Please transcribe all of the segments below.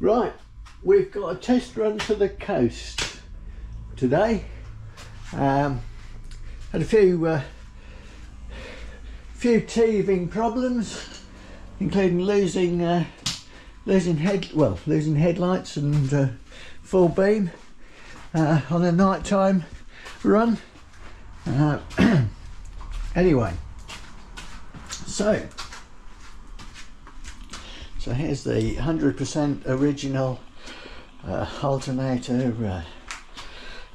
Right, we've got a test run to the coast today. Had a few teething problems, including losing headlights and full beam on a nighttime run. Anyway, so here's the 100% original alternator,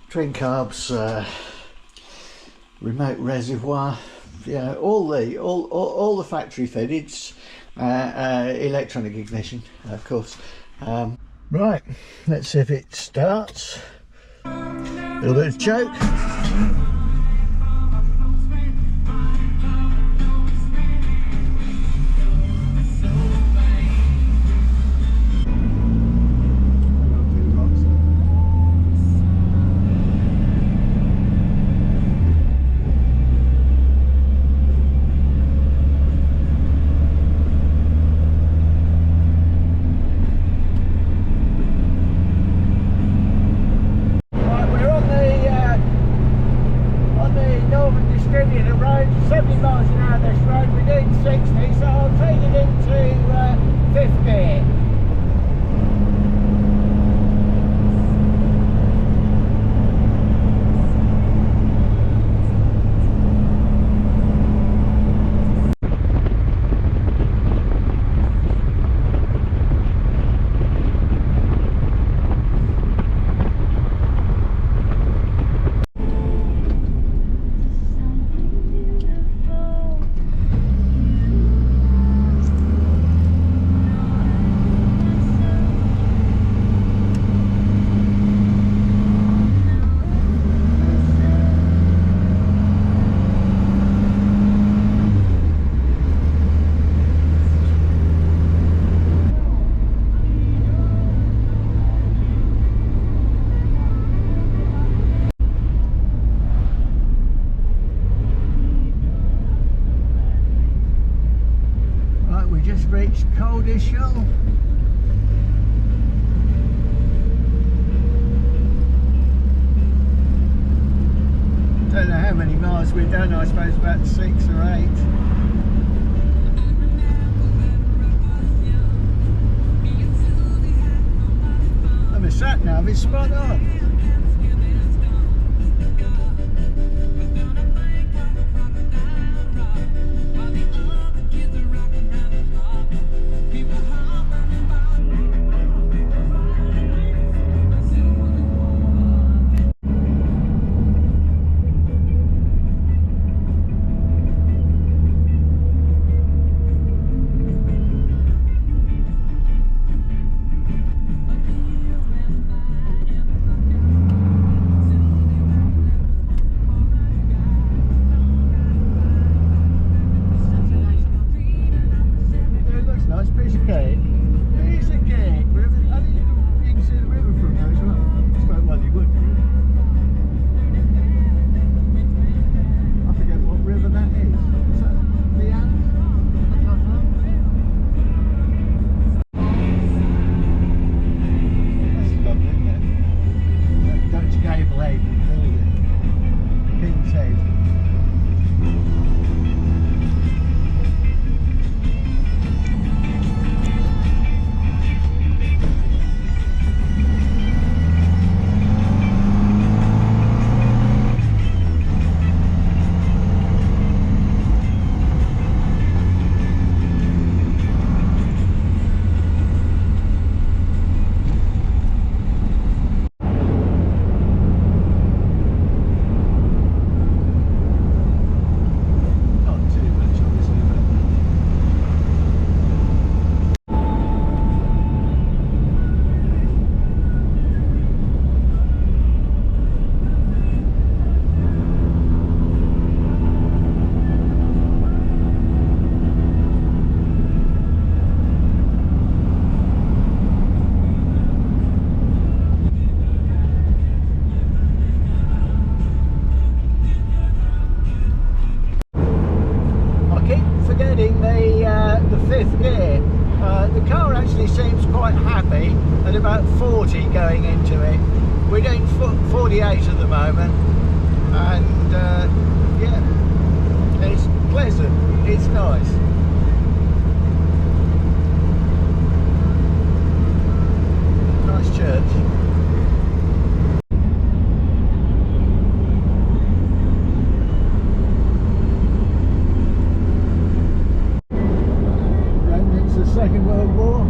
twin carbs, remote reservoir, yeah, all the factory fitteds, electronic ignition, of course. Right, let's see if it starts. A little bit of choke. Distributor road, 70 miles an hour this road, we're doing 60, so I'll take it into 5th gear. Reached Coldishall. Don't know how many miles we've done, I suppose about 6 or 8. And the sat nav is spot on. the 5th gear. The car actually seems quite happy. at about 40 going into it. We're doing 48 at the moment, and yeah, it's pleasant, it's nice. Nice church. Remnants of the Second World War.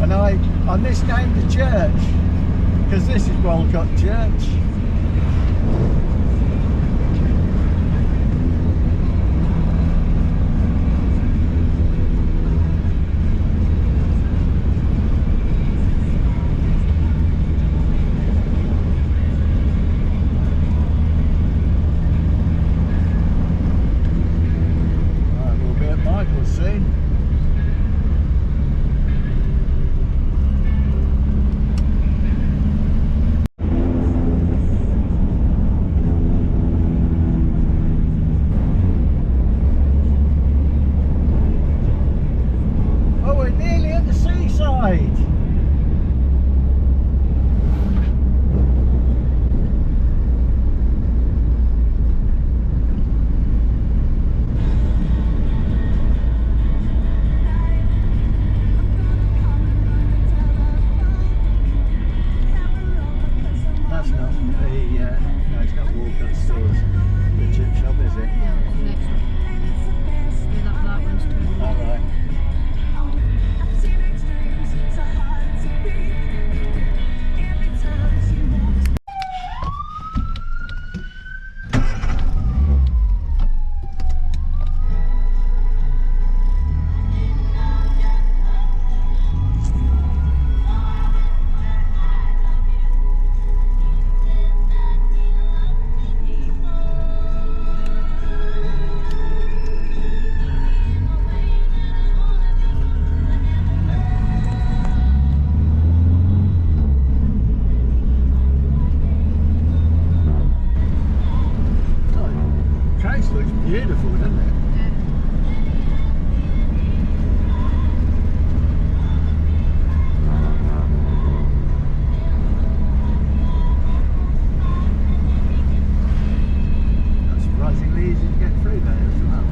And I misnamed the church because this is Walcott Church. Beautiful, doesn't it? That's surprisingly easy to get through there as well.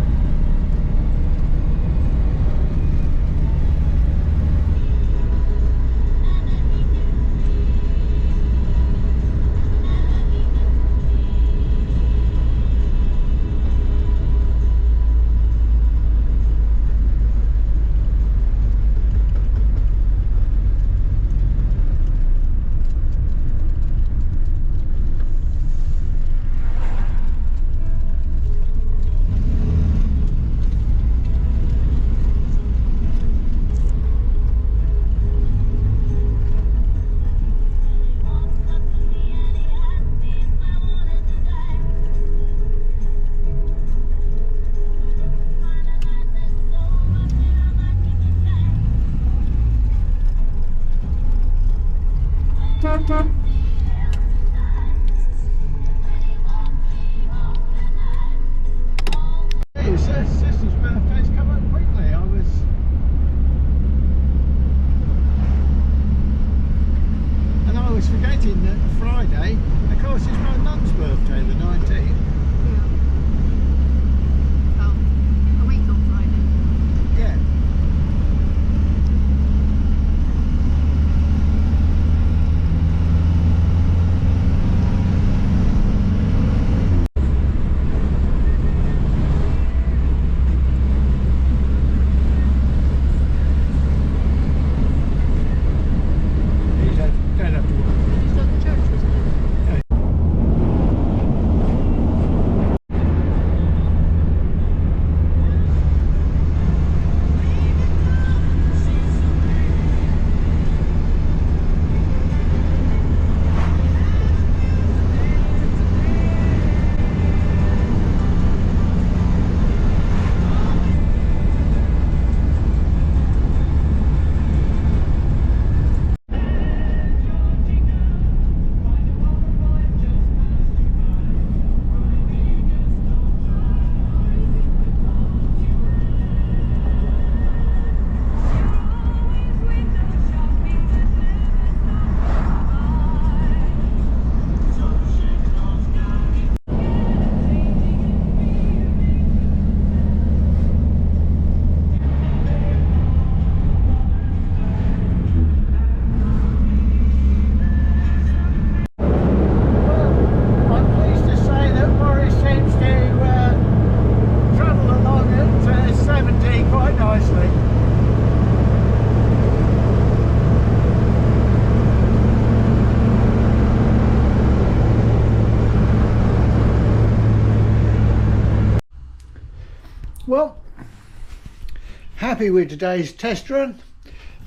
Sister's birthday's come up quickly. I was forgetting that Friday, of course, it's my mum's birthday, the 19th. Yeah. Well, a week on Friday. Yeah. happy with today's test run.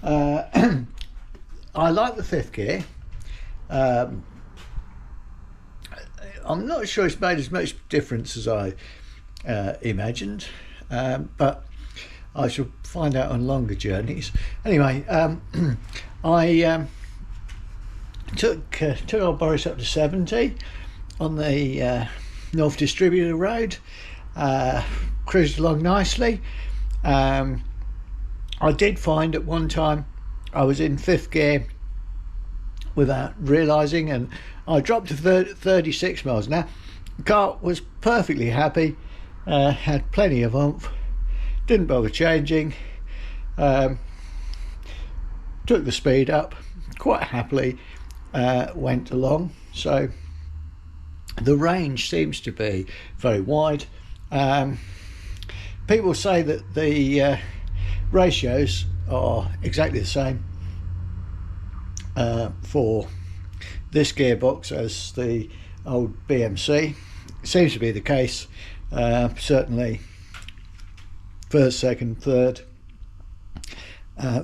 I like the fifth gear. I'm not sure it's made as much difference as I imagined, but I shall find out on longer journeys. Anyway, I took old Boris up to 70 on the North Distributor Road, cruised along nicely. I did find at one time I was in fifth gear without realising, and I dropped to 36 miles. Now, the car was perfectly happy, had plenty of oomph, didn't bother changing, took the speed up quite happily, went along. So the range seems to be very wide. People say that the ratios are exactly the same for this gearbox as the old BMC. It seems to be the case, certainly first, second, third,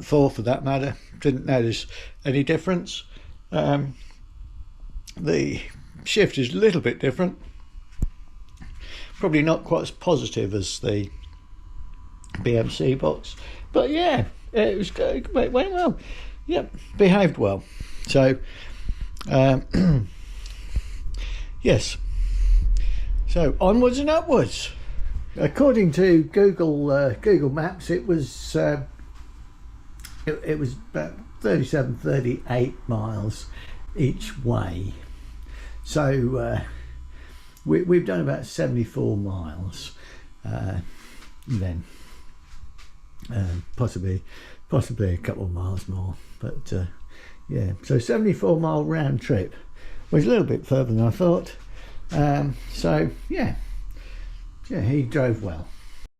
fourth for that matter. Didn't notice any difference. The shift is a little bit different, probably not quite as positive as the BMC box, but yeah, it was good. It went well. Yep, behaved well. So yes, so onwards and upwards. According to Google Maps, it was it was about 38 miles each way. So we've done about 74 miles, then possibly a couple of miles more, but yeah, so 74-mile round trip was a little bit further than I thought. So yeah, he drove well.